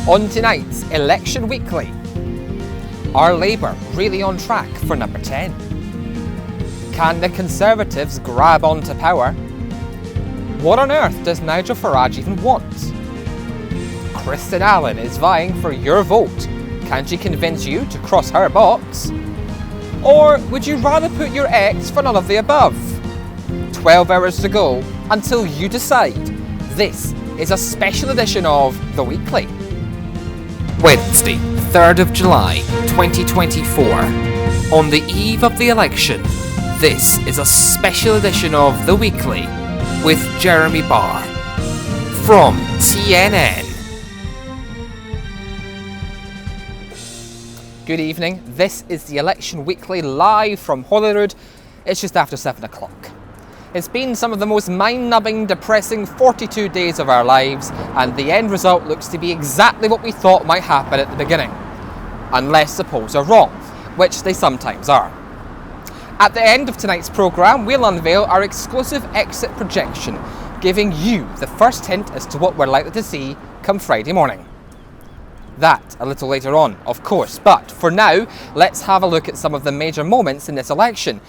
On tonight's Election Weekly, are Labour really on track for number 10? Can the Conservatives grab onto power? What on earth does Nigel Farage even want? Kristin Allen is vying for your vote. Can she convince you to cross her box? Or would you rather put your ex for none of the above? 12 hours to go until you decide. This is a special edition of The Weekly. Wednesday, 3rd of July, 2024. On the eve of the election, this is a special edition of The Weekly with Jeremy Barr from TNN. Good evening, this is the Election Weekly live from Holyrood. It's just after 7 o'clock. It's been some of the most mind-numbing, depressing 42 days of our lives, and the end result looks to be exactly what we thought might happen at the beginning. Unless the polls are wrong, which they sometimes are. At the end of tonight's programme, we'll unveil our exclusive exit projection, giving you the first hint as to what we're likely to see come Friday morning. That a little later on, of course, but for now, let's have a look at some of the major moments in this election.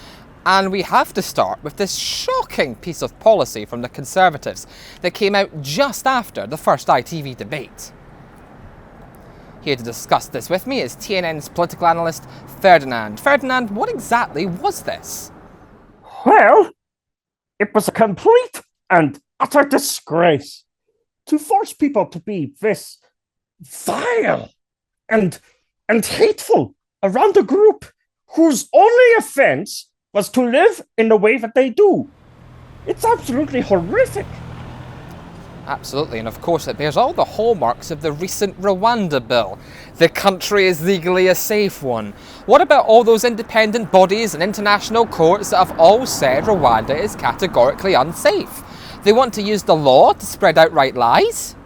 And we have to start with this shocking piece of policy from the Conservatives that came out just after the first ITV debate. Here to discuss this with me is TNN's political analyst, Ferdinand. Ferdinand, what exactly was this? Well, it was a complete and utter disgrace to force people to be this vile and hateful around a group whose only offense was to live in the way that they do. It's absolutely horrific. Absolutely, and of course it bears all the hallmarks of the recent Rwanda bill. The country is legally a safe one. What about all those independent bodies and international courts that have all said Rwanda is categorically unsafe? They want to use the law to spread outright lies?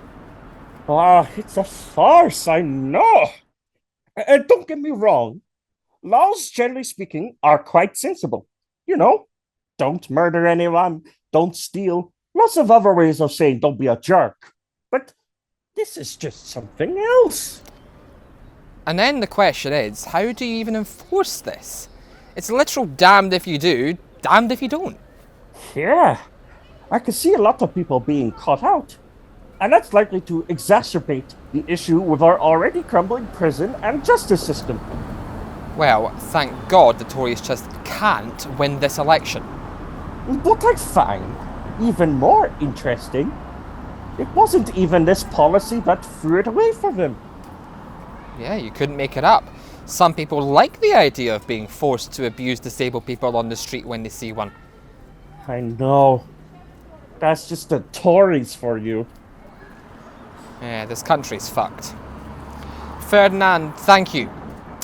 It's a farce, I know. Don't get me wrong. Laws, generally speaking, are quite sensible. You know, don't murder anyone, don't steal. Lots of other ways of saying don't be a jerk. But this is just something else. And then the question is, how do you even enforce this? It's literal damned if you do, damned if you don't. Yeah, I can see a lot of people being caught out. And that's likely to exacerbate the issue with our already crumbling prison and justice system. Well, thank God the Tories just can't win this election. What I find even more interesting, it wasn't even this policy that threw it away from them. Yeah, you couldn't make it up. Some people like the idea of being forced to abuse disabled people on the street when they see one. I know. That's just the Tories for you. Yeah, this country's fucked. Ferdinand, thank you.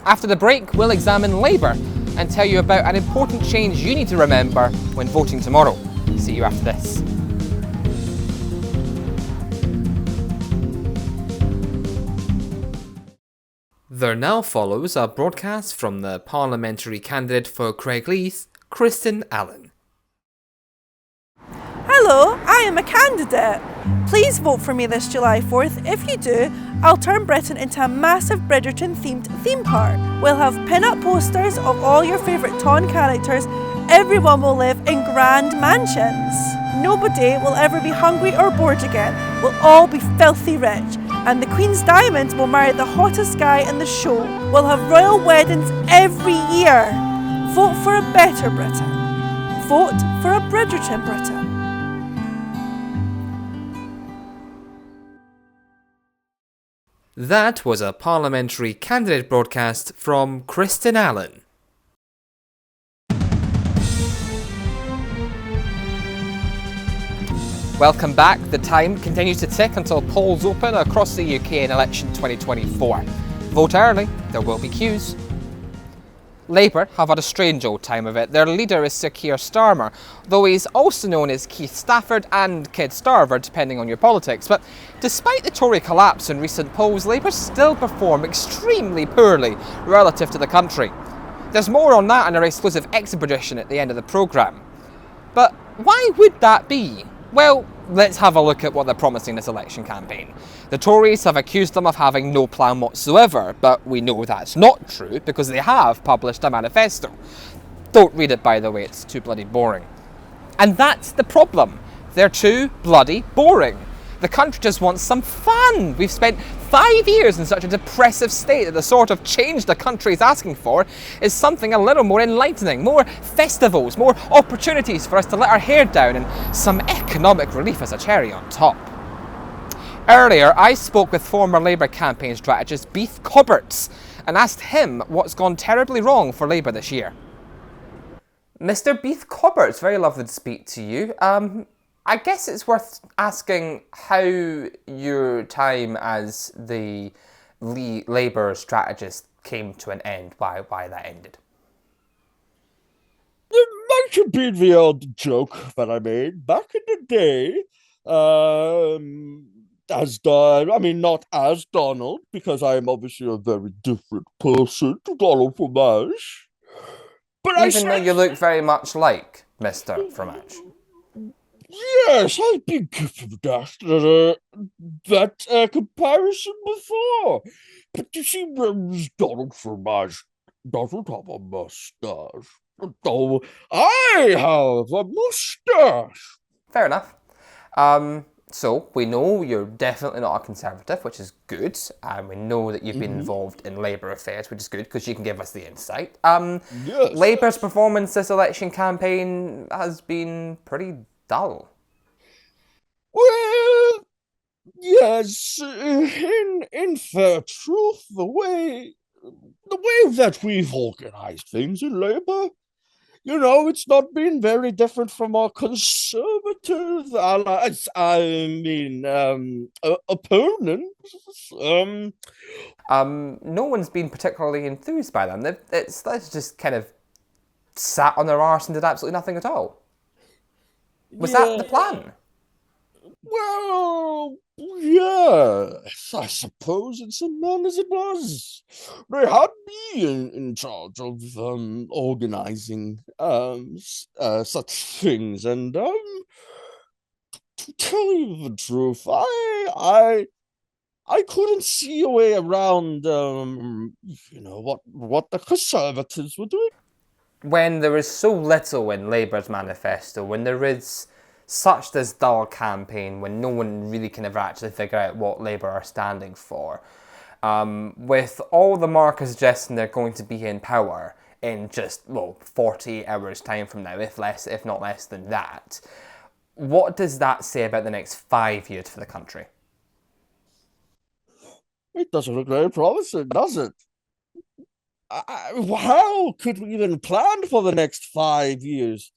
After the break, we'll examine Labour and tell you about an important change you need to remember when voting tomorrow. See you after this. There now follows a broadcast from the parliamentary candidate for Craigleith, Kristin Allen. Hello, I am a candidate. Please vote for me this July 4th. If you do, I'll turn Britain into a massive Bridgerton-themed theme park. We'll have pin-up posters of all your favourite Ton characters. Everyone will live in grand mansions. Nobody will ever be hungry or bored again. We'll all be filthy rich. And the Queen's Diamonds will marry the hottest guy in the show. We'll have royal weddings every year. Vote for a better Britain. Vote for a Bridgerton Britain. That was a parliamentary candidate broadcast from Kristin Allen. Welcome back. The time continues to tick until polls open across the UK in election 2024. Vote early, there will be queues. Labour have had a strange old time of it. Their leader is Sir Keir Starmer, though he's also known as Keith Stafford and Kid Starver, depending on your politics. But despite the Tory collapse in recent polls, Labour still perform extremely poorly relative to the country. There's more on that in our exclusive exit prediction at the end of the programme. But why would that be? Well, let's have a look at what they're promising this election campaign. The Tories have accused them of having no plan whatsoever, but we know that's not true because they have published a manifesto. Don't read it, by the way, it's too bloody boring. And that's the problem. They're too bloody boring. The country just wants some fun. We've spent 5 years in such a depressive state that the sort of change the country is asking for is something a little more enlightening, more festivals, more opportunities for us to let our hair down, and some economic relief as a cherry on top. Earlier, I spoke with former Labour campaign strategist Beith Cobberts and asked him what's gone terribly wrong for Labour this year. Mr. Beith Cobberts, very lovely to speak to you. I guess it's worth asking how your time as the Labour strategist came to an end, why that ended. It might have been the old joke that I made back in the day. Not as Donald, because I am obviously a very different person to Donald Fromage. But Even though you look very much like Mr. Fromage. Yes, I've been given that comparison before. But you see, Donald Fromage doesn't have a mustache. Though I have a mustache. Fair enough. So we know you're definitely not a Conservative, which is good. And we know that you've been involved in Labour affairs, which is good because you can give us the insight. Yes. Labour's performance this election campaign has been pretty dull. Well, yes, in fair truth, the way that we've organised things in Labour, it's not been very different from our Conservative allies, opponents. No one's been particularly enthused by them. They've just kind of sat on their arse and did absolutely nothing at all. Was that the plan? Well, yes, I suppose in some manners it was. They had me in charge of organising such things, and to tell you the truth, I couldn't see a way around what the Conservatives were doing. When there is so little in Labour's manifesto, when there is such this dull campaign, when no one really can ever actually figure out what Labour are standing for, with all the markers suggesting they're going to be in power in just 48 hours time from now, if not less than that, what does that say about the next 5 years for the country? It doesn't look very promising, does it? How could we even plan for the next 5 years?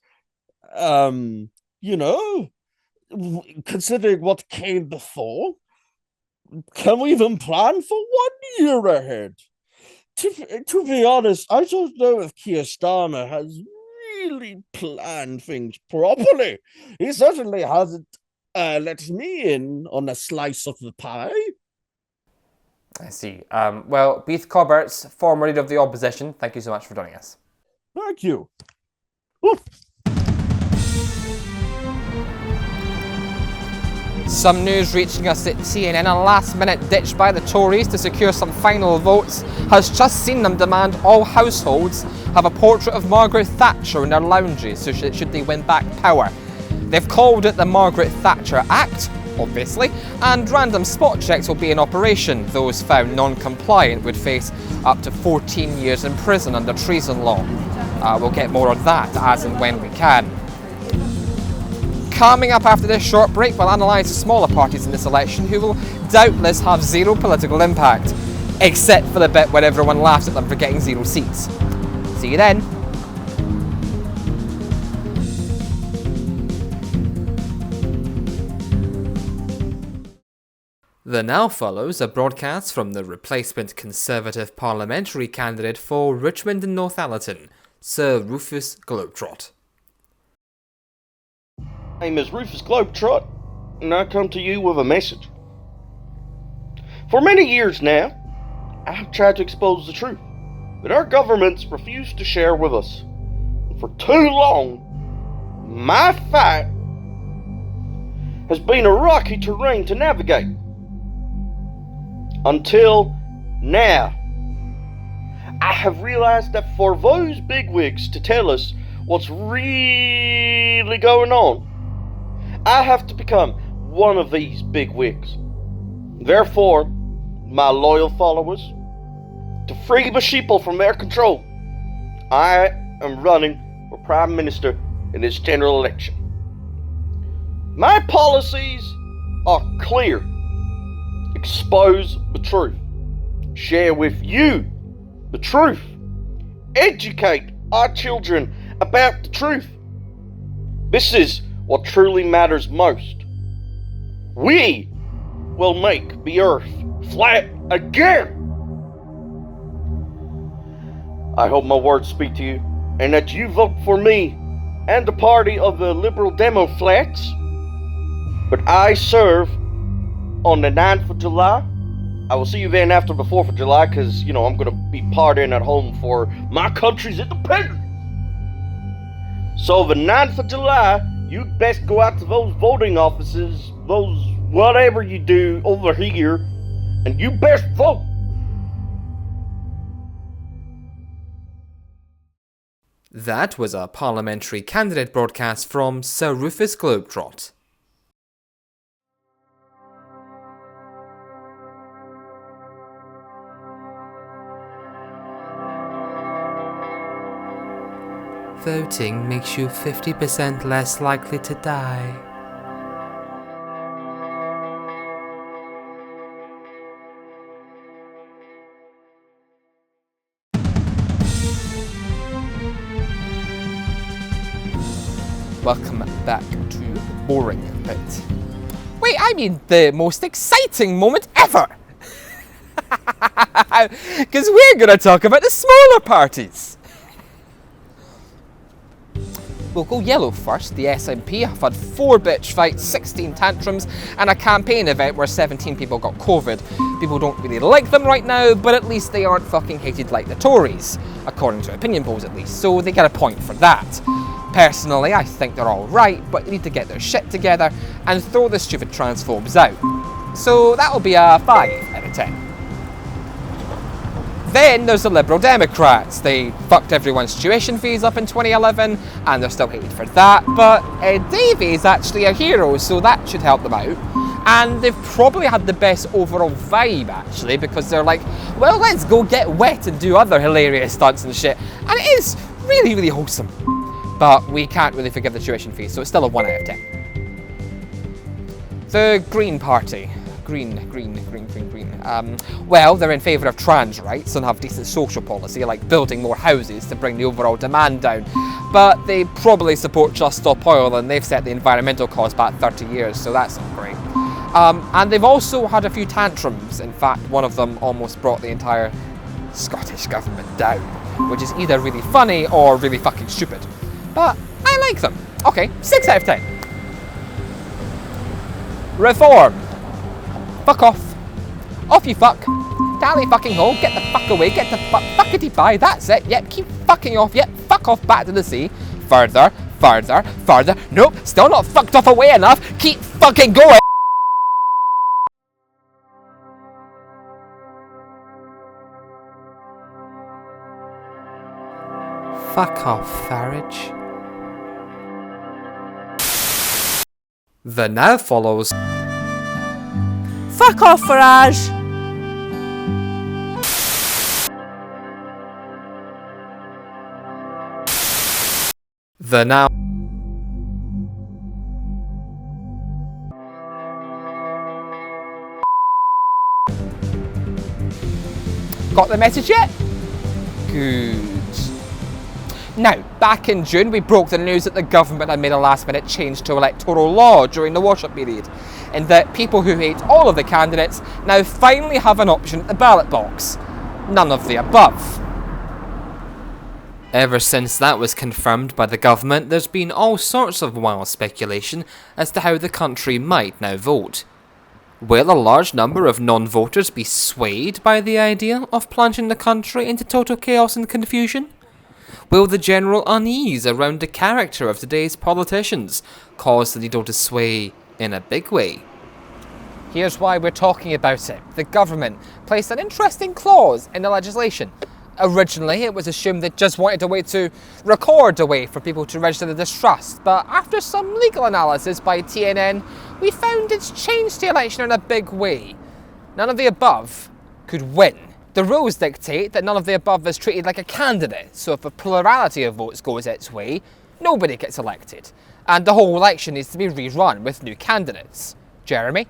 Considering what came before, can we even plan for 1 year ahead? To be honest, I don't know if Keir Starmer has really planned things properly. He certainly hasn't let me in on a slice of the pie. I see. Well, Beith Cobberts, former leader of the opposition, thank you so much for joining us. Thank you. Some news reaching us at CNN, a last-minute ditch by the Tories to secure some final votes has just seen them demand all households have a portrait of Margaret Thatcher in their lounges should they win back power. They've called it the Margaret Thatcher Act, obviously, and random spot checks will be in operation. Those found non-compliant would face up to 14 years in prison under treason law. We'll get more on that as and when we can. Coming up after this short break, we'll analyse the smaller parties in this election who will doubtless have zero political impact, except for the bit where everyone laughs at them for getting 0 seats. See you then. There now follows a broadcast from the replacement Conservative parliamentary candidate for Richmond and Northallerton, Sir Rufus Globetrott. My name is Rufus Globetrott, and I come to you with a message. For many years now, I've tried to expose the truth that our governments refuse to share with us. And for too long, my fight has been a rocky terrain to navigate. Until now. I have realized that for those bigwigs to tell us what's really going on, I have to become one of these bigwigs. Therefore, my loyal followers, to free the sheeple from their control, I am running for Prime Minister in this general election. My policies are clear. Expose the truth. Share with you the truth. Educate our children about the truth. This is what truly matters most. We will make the earth flat again. I hope my words speak to you, and that you vote for me and the party of the Liberal Demo Flats. But I serve on the 9th of July. I will see you then after the 4th of July, because, I'm going to be partying at home for my country's independence. So the 9th of July, you best go out to those voting offices, those whatever you do over here, and you best vote. That was a parliamentary candidate broadcast from Sir Rufus Globetrott. Voting makes you 50% less likely to die. Welcome back to the boring bit. Wait, I mean the most exciting moment ever! Because we're going to talk about the Smoler Parties. We'll go yellow first. The SNP have had 4 bitch fights, 16 tantrums, and a campaign event where 17 people got COVID. People don't really like them right now, but at least they aren't fucking hated like the Tories, according to opinion polls at least, so they get a point for that. Personally, I think they're alright, but they need to get their shit together and throw the stupid transphobes out. So that'll be a 5 out of 10. Then there's the Liberal Democrats. They fucked everyone's tuition fees up in 2011, and they're still hated for that, but Davy's actually a hero, so that should help them out. And they've probably had the best overall vibe, actually, because they're like, well, let's go get wet and do other hilarious stunts and shit. And it is really, really wholesome. But we can't really forgive the tuition fees, so it's still a 1 out of 10. The Green Party. Green. Well, they're in favour of trans rights and have decent social policy, like building more houses to bring the overall demand down. But they probably support Just Stop Oil, and they've set the environmental cost back 30 years, so that's not great. And they've also had a few tantrums. In fact, one of them almost brought the entire Scottish government down, which is either really funny or really fucking stupid. But I like them. Okay, 6 out of 10. Reform. Fuck off. Off you fuck. Tally fucking ho. Get the fuck away. Get the fuckity bye. That's it. Yep, keep fucking off. Yep, fuck off back to the sea. Further. Nope, still not fucked off away enough. Keep fucking going. Fuck off, Farage. The now follows. Fuck off, Farage! The now. Got the message yet? Good. Now, back in June, we broke the news that the government had made a last-minute change to electoral law during the wash-up period, and that people who hate all of the candidates now finally have an option at the ballot box. None of the above. Ever since that was confirmed by the government, there's been all sorts of wild speculation as to how the country might now vote. Will a large number of non-voters be swayed by the idea of plunging the country into total chaos and confusion? Will the general unease around the character of today's politicians cause the needle to sway in a big way. Here's why we're talking about it. The government placed an interesting clause in the legislation. Originally, it was assumed they just wanted a way to record a way for people to register the distrust, but after some legal analysis by TNN, we found it's changed the election in a big way. None of the above could win. The rules dictate that none of the above is treated like a candidate, so if a plurality of votes goes its way, nobody gets elected, and the whole election needs to be rerun with new candidates. Jeremy?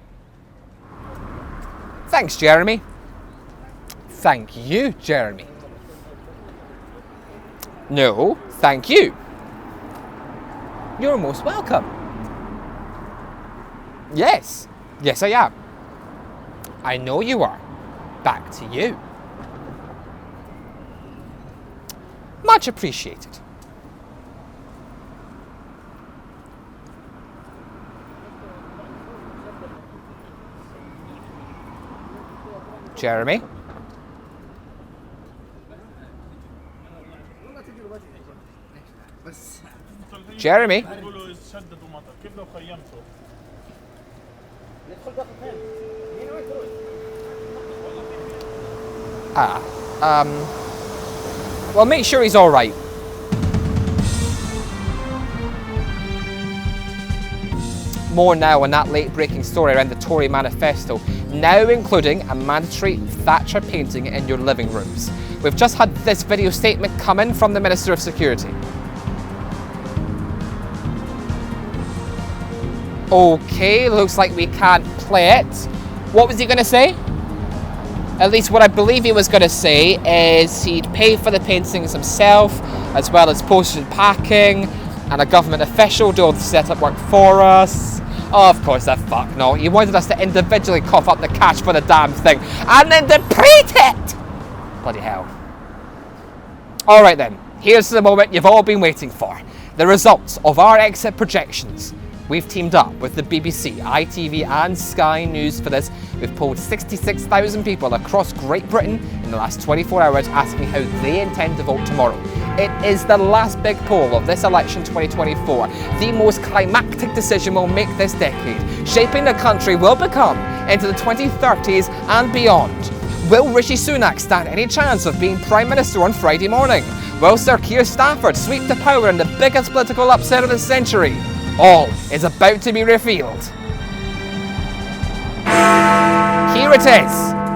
Thanks, Jeremy. Thank you, Jeremy. No, thank you. You're most welcome. Yes, yes I am. I know you are. Back to you. Much appreciated. Jeremy? Jeremy? Well, make sure he's all right. More now on that late-breaking story around the Tory manifesto, now including a mandatory Thatcher painting in your living rooms. We've just had this video statement come in from the Minister of Security. Okay, looks like we can't play it. What was he going to say? At least what I believe he was going to say is he'd pay for the paintings himself, as well as postage and packing, and a government official do all the setup work for us. Oh, of course, the fuck no. He wanted us to individually cough up the cash for the damn thing, and then deplete it! Bloody hell. Alright then, here's the moment you've all been waiting for. The results of our exit projections. We've teamed up with the BBC, ITV and Sky News for this. We've polled 66,000 people across Great Britain in the last 24 hours asking how they intend to vote tomorrow. It is the last big poll of this election 2024. The most climactic decision we'll make this decade. Shaping the country will become into the 2030s and beyond. Will Rishi Sunak stand any chance of being Prime Minister on Friday morning? Will Sir Keir Stafford sweep to power in the biggest political upset of the century? All is about to be revealed. Here it is.